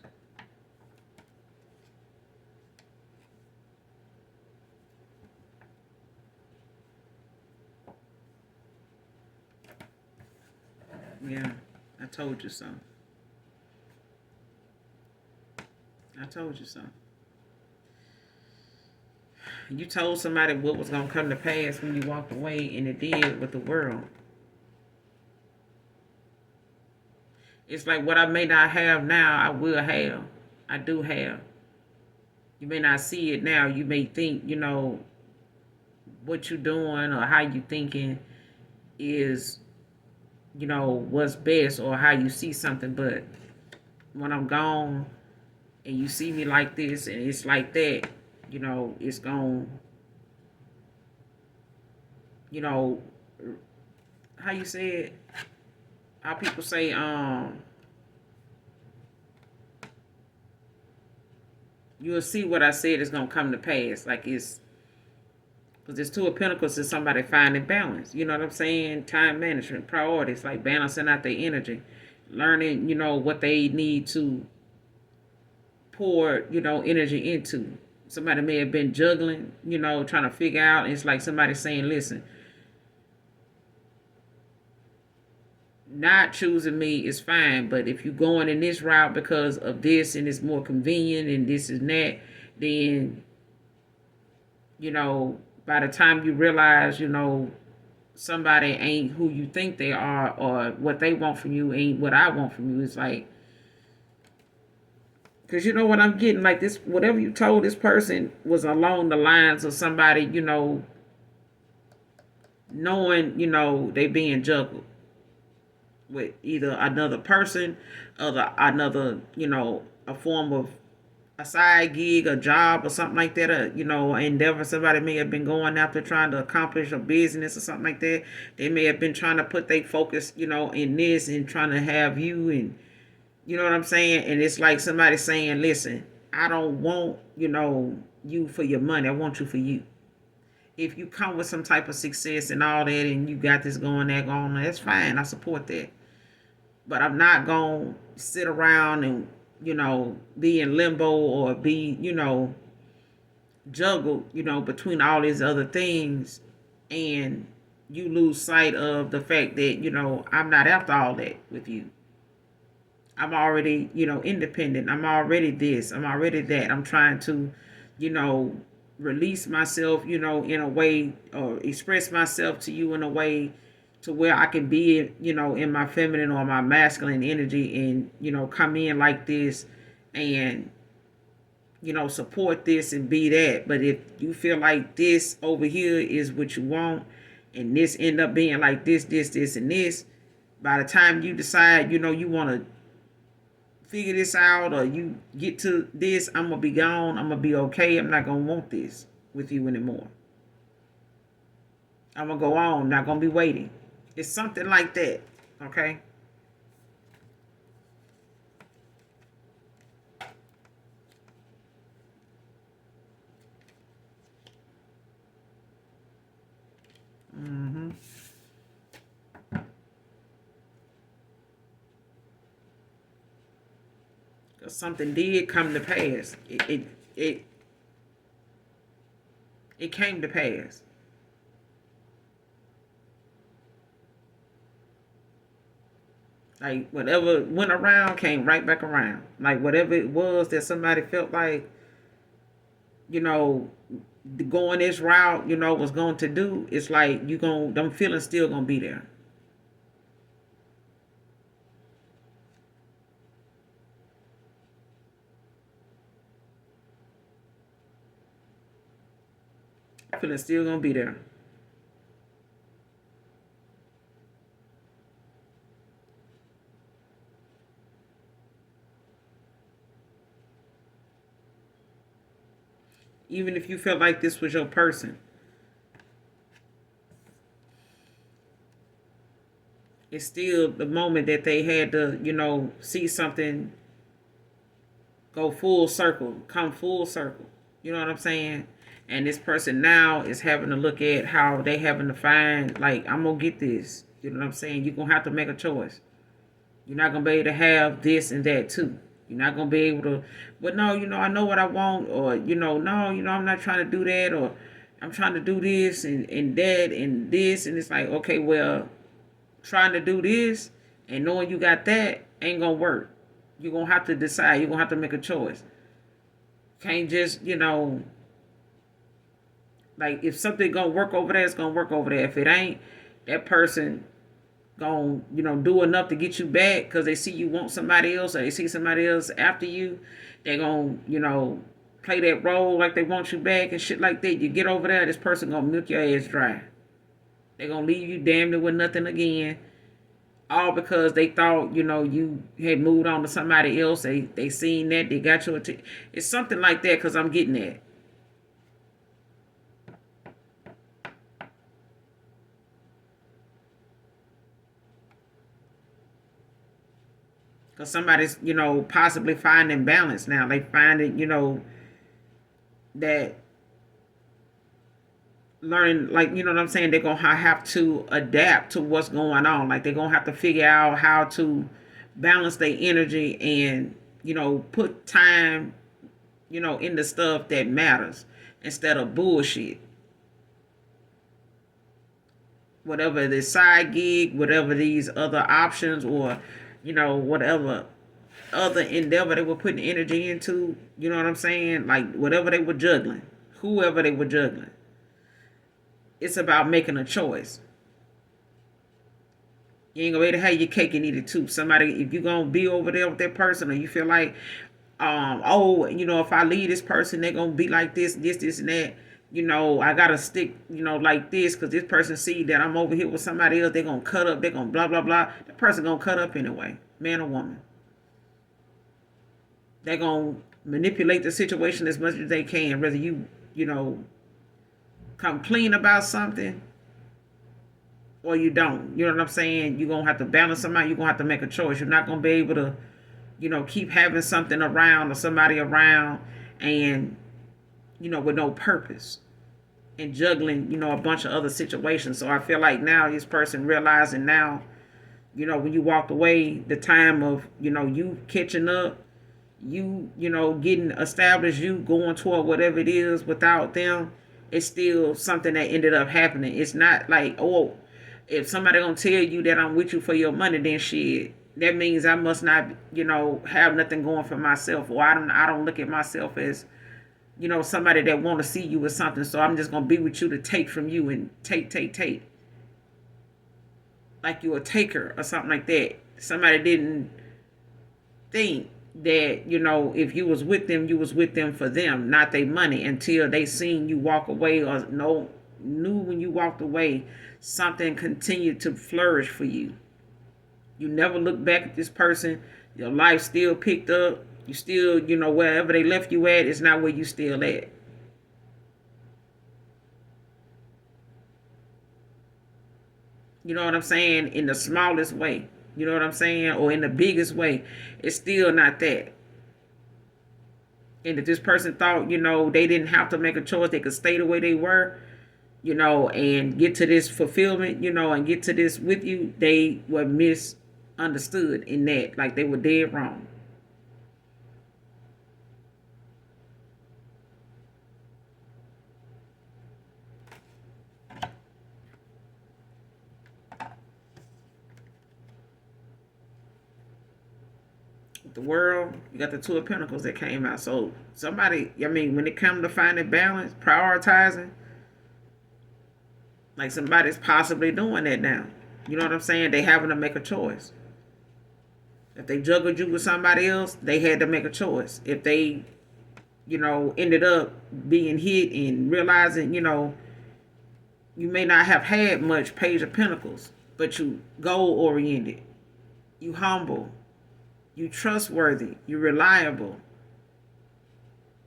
Yeah, I told you so. I told you so. You told somebody what was going to come to pass when you walked away, and it did with the world. It's like what I may not have now, I will have. I do have. You may not see it now. You may think, what you're doing or how you thinking is, what's best or how you see something. But when I'm gone and you see me like this and it's like that, it's gone, how you say it? How people say, you'll see what I said is gonna come to pass. Like it's because there's Two of Pentacles is somebody finding balance. You know what I'm saying? Time management, priorities, like balancing out their energy, learning, what they need to pour, energy into. Somebody may have been juggling, trying to figure out. And it's like somebody saying, listen, not choosing me is fine, but if you're going in this route because of this and it's more convenient and this and that, then by the time you realize somebody ain't who you think they are, or what they want from you ain't what I want from you. It's like, because what I'm getting, like this, whatever you told this person was along the lines of somebody knowing they being juggled with either another person, another, a form of a side gig, a job, or something like that, endeavor somebody may have been going after trying to accomplish a business or something like that. They may have been trying to put their focus, in this and trying to have you, and you know what I'm saying? And it's like somebody saying, listen, I don't want, you for your money. I want you for you. If you come with some type of success and all that and you got this going, that going on, that's fine. I support that. But I'm not going to sit around and, be in limbo or be, juggled, between all these other things, and you lose sight of the fact that, I'm not after all that with you. I'm already, independent. I'm already this. I'm already that. I'm trying to, release myself, in a way, or express myself to you in a way to where I can be, in my feminine or my masculine energy and, come in like this and, support this and be that. But if you feel like this over here is what you want and this end up being like this, and this, by the time you decide, you want to figure this out or you get to this, I'm going to be gone. I'm going to be okay. I'm not going to want this with you anymore. I'm going to go on. Not going to be waiting. It's something like that. Okay? Mm-hmm. Because something did come to pass. It came to pass. Like whatever went around came right back around. Like whatever it was that somebody felt like, you know, going this route, was going to do, it's like them feelings still gonna be there. Feelings still gonna be there. Even if you felt like this was your person, it's still the moment that they had to, see something go full circle, come full circle. You know what I'm saying? And this person now is having to look at how they having to find, like, I'm gonna get this. You know what I'm saying? You're gonna have to make a choice. You're not gonna be able to have this and that too. You're not gonna be able to, but no, I know what I want, or no, I'm not trying to do that, or I'm trying to do this and that and this, and it's like, okay, well, trying to do this and knowing you got that ain't gonna work. You're gonna have to decide. You're gonna have to make a choice. Can't just, like, if something gonna work over there, it's gonna work over there. If it ain't, that person gonna, do enough to get you back because they see you want somebody else, or they see somebody else after you. They gonna, play that role like they want you back and shit like that. You get over there, this person gonna milk your ass dry. They gonna leave you damn near with nothing again. All because they thought, you had moved on to somebody else. They seen that, they got your attention. It's something like that, because I'm getting that. Because somebody's, possibly finding balance now. They find it, that learning, like, you know what I'm saying, they're gonna have to adapt to what's going on. Like, they're gonna have to figure out how to balance their energy and, put time, in the stuff that matters instead of bullshit. Whatever the side gig, whatever these other options, or, whatever other endeavor they were putting energy into, you know what I'm saying? Like, whatever they were juggling, whoever they were juggling. It's about making a choice. You ain't gonna be able to have your cake and eat it too. Somebody, if you're gonna be over there with that person, or you feel like, oh, if I leave this person, they're gonna be like this, and that. I gotta stick, like this, because this person see that I'm over here with somebody else. They're gonna cut up. They're gonna blah blah blah. The person gonna cut up anyway, man or woman. They're gonna manipulate the situation as much as they can. Whether you come clean about something, or you don't. You know what I'm saying? You're gonna have to balance them out. You're gonna have to make a choice. You're not gonna be able to, keep having something around or somebody around, and with no purpose, and juggling, a bunch of other situations. So I feel like now this person realizing now, when you walked away, the time of, you catching up, getting established, you going toward whatever it is without them, it's still something that ended up happening. It's not like, oh, if somebody gonna tell you that I'm with you for your money, then shit, that means I must not, have nothing going for myself, or I don't look at myself as, somebody that want to see you with something. So I'm just gonna be with you to take from you and take, like you a taker or something like that. Somebody didn't think that, if you was with them, you was with them for them, not their money, until they seen you walk away, or knew when you walked away something continued to flourish for you. You never look back at this person. Your life still picked up. You still, wherever they left you at, it's not where you still at. You know what I'm saying? In the smallest way. You know what I'm saying? Or in the biggest way. It's still not that. And if this person thought, they didn't have to make a choice, they could stay the way they were, and get to this fulfillment, and get to this with you, they were misunderstood in that. Like, they were dead wrong. The world, you got the Two of Pentacles that came out. So somebody, when it comes to finding balance, prioritizing, like, somebody's possibly doing that now. You know what I'm saying? They having to make a choice. If they juggled you with somebody else, they had to make a choice. If they, ended up being hit and realizing, you may not have had much Page of Pentacles, but you goal oriented, you humble, you trustworthy, you reliable,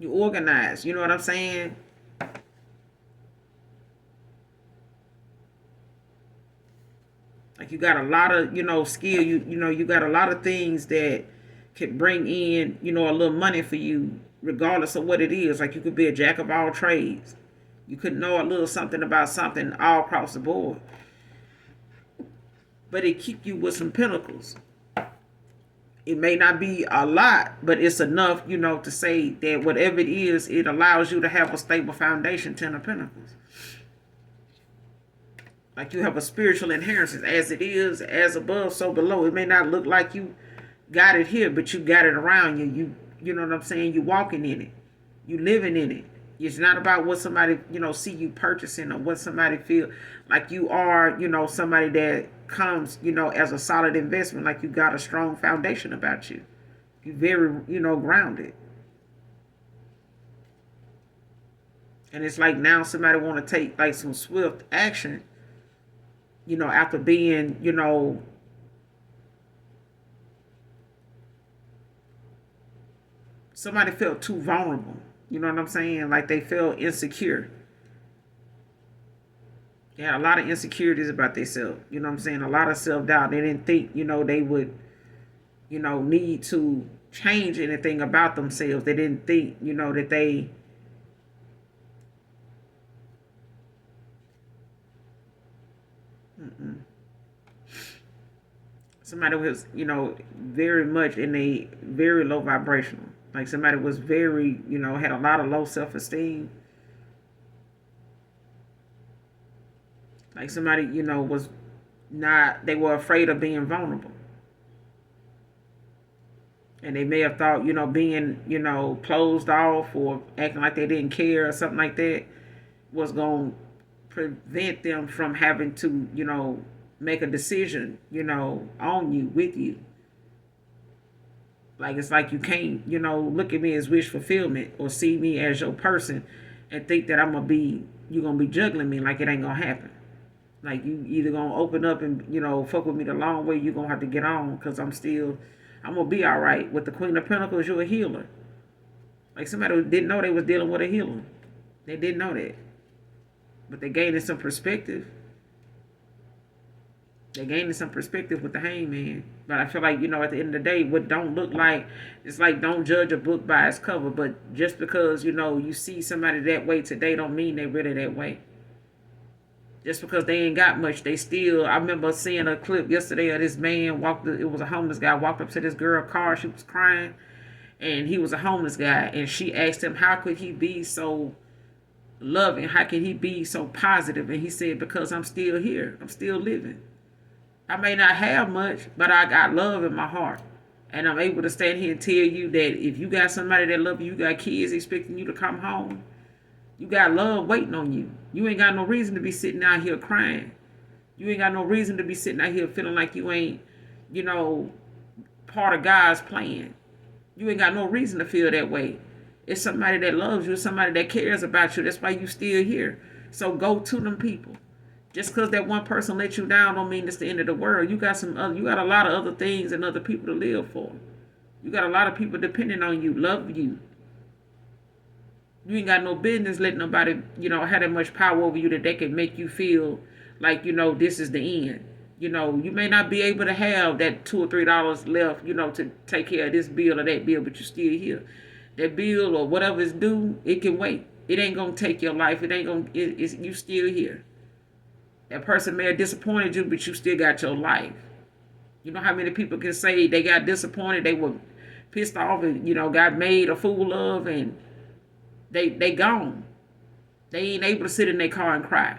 You organize. You know what I'm saying? Like you got a lot of, skill. You got a lot of things that can bring in, a little money for you, regardless of what it is. Like you could be a jack of all trades. You could know a little something about something all across the board. But it keep you with some pinnacles. It may not be a lot, but it's enough, to say that whatever it is, it allows you to have a stable foundation, 10 of Pentacles. Like you have a spiritual inheritance, as it is, as above, so below. It may not look like you got it here, but you got it around you. You know what I'm saying? You walking in it. You living in it. It's not about what somebody, see you purchasing or what somebody feel like you are, somebody that comes, as a solid investment, like you got a strong foundation about you. You very, grounded. And it's like now somebody want to take like some swift action, after being, somebody felt too vulnerable. You know what I'm saying? Like they felt insecure. They had a lot of insecurities about themselves. You know what I'm saying? A lot of self-doubt. They didn't think, they would, need to change anything about themselves. They didn't think, that they somebody was, very much in a very low vibrational. Like somebody was very, had a lot of low self-esteem. Like somebody, was not, they were afraid of being vulnerable. And they may have thought, being, closed off or acting like they didn't care or something like that was going to prevent them from having to, make a decision, on you, with you. Like it's like you can't, look at me as wish fulfillment or see me as your person and think that you're gonna be juggling me. Like it ain't gonna happen. Like you either gonna open up and, fuck with me the long way, you're gonna have to get on because I'm gonna be all right. With the Queen of Pentacles, you're a healer. Like somebody who didn't know they was dealing with a healer. They didn't know that. But they gained some perspective. They gaining some perspective with the Hangman. But I feel like, at the end of the day, what don't look like, it's like don't judge a book by its cover. But just because, you see somebody that way today don't mean they really that way. Just because they ain't got much, they still, I remember seeing a clip yesterday of this man it was a homeless guy, walked up to this girl's car, she was crying, and he was a homeless guy. And she asked him, how could he be so loving? How can he be so positive? And he said, because I'm still here. I'm still living. I may not have much, but I got love in my heart. And I'm able to stand here and tell you that if you got somebody that love you, you got kids expecting you to come home, you got love waiting on you. You ain't got no reason to be sitting out here crying. You ain't got no reason to be sitting out here feeling like you ain't, part of God's plan. You ain't got no reason to feel that way. It's somebody that loves you, somebody that cares about you. That's why you still here. So go to them people. Just because that one person let you down don't mean it's the end of the world. You got a lot of other things and other people to live for. You got a lot of people depending on you, love you. You ain't got no business letting nobody, have that much power over you that they can make you feel like, this is the end. You may not be able to have that $2 or $3 left, to take care of this bill or that bill, but you're still here. That bill or whatever is due, it can wait. It ain't gonna take your life. You still here. That person may have disappointed you, but you still got your life. You know how many people can say they got disappointed, they were pissed off and, got made a fool of, and they gone. They ain't able to sit in their car and cry.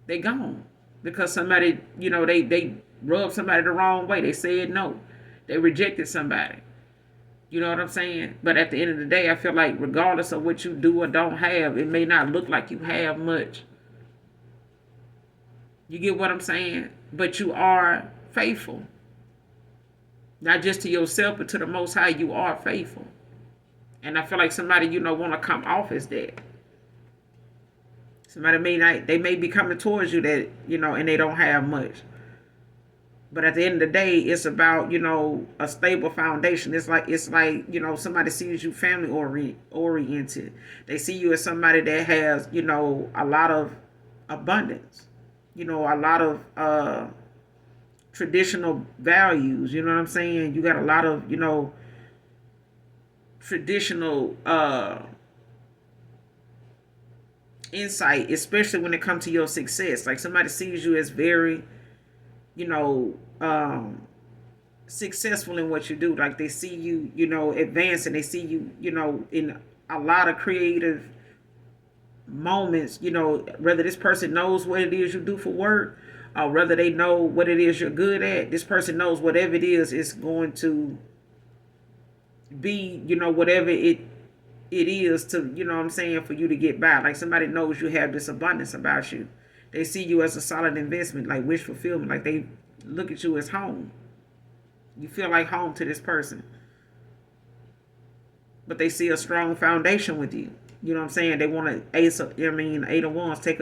They gone. Because somebody, they rubbed somebody the wrong way. They said no. They rejected somebody. You know what I'm saying? But at the end of the day, I feel like regardless of what you do or don't have, it may not look like you have much. You get what I'm saying? But you are faithful. Not just to yourself, but to the Most High, you are faithful. And I feel like somebody, want to come off as that. Somebody they may be coming towards you that, and they don't have much. But at the end of the day, it's about, a stable foundation. It's like somebody sees you family oriented. They see you as somebody that has a lot of abundance. A lot of traditional values. You know what I'm saying? You got a lot of traditional insight, especially when it comes to your success. Like somebody sees you as very you know, successful in what you do. Like they see you, advance, and they see you, in a lot of creative moments, whether this person knows what it is you do for work or whether they know what it is you're good at. This person knows whatever it is going to be, whatever it is to, what I'm saying, for you to get by. Like somebody knows you have this abundance about you. They see you as a solid investment, like wish fulfillment. Like they look at you as home. You feel like home to this person. But they see a strong foundation with you. You know what I'm saying? They want to eight of wands, take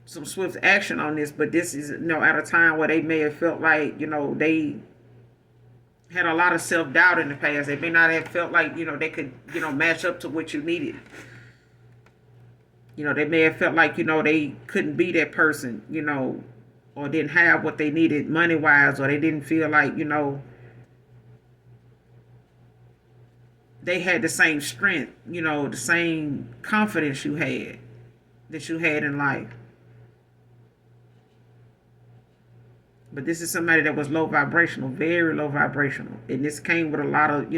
some swift action on this. But this is, at a time where they may have felt like, they had a lot of self-doubt in the past. They may not have felt like, they could, match up to what you needed. They may have felt like, they couldn't be that person, or didn't have what they needed money-wise, or they didn't feel like, they had the same strength, the same confidence that you had in life. But this is somebody that was low vibrational, very low vibrational. And this came with a lot of,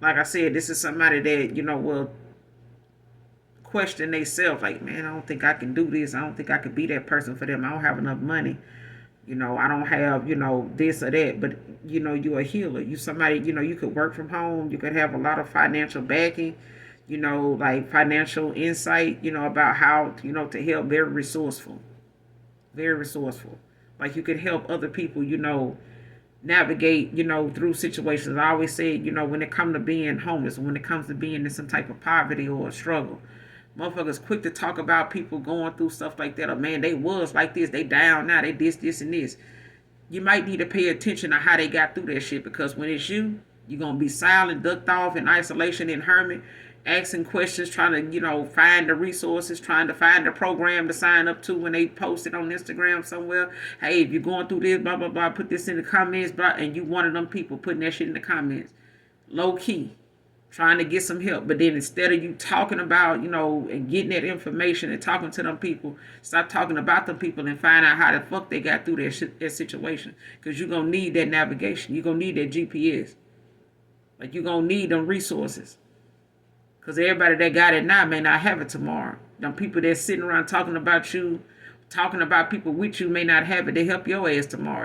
like I said, this is somebody that, will question themselves. Like, man, I don't think I can do this. I don't think I could be that person for them. I don't have enough money. I don't have, this or that. But, you're a healer. You somebody, you could work from home. You could have a lot of financial backing, like financial insight, about how, to help. Very resourceful. Very resourceful. Like you could help other people, navigate, through situations. I always say, when it comes to being homeless, when it comes to being in some type of poverty or a struggle, motherfuckers quick to talk about people going through stuff like that. Or man, they was like this, they down now, they this, and this. You might need to pay attention to how they got through that shit, because when it's you're gonna be silent, ducked off in isolation and hermit, asking questions, trying to, find the resources, trying to find the program to sign up to when they post it on Instagram somewhere. Hey, if you're going through this, blah, blah, blah, put this in the comments, blah, and you one of them people putting that shit in the comments. Low key. Trying to get some help. But then instead of you talking about, and getting that information and talking to them people, stop talking about them people and find out how the fuck they got through that situation. Because you're going to need that navigation. You're going to need that GPS. Like, you're going to need them resources. Because everybody that got it now may not have it tomorrow. Them people that's sitting around talking about you, talking about people with you may not have it. They help your ass tomorrow.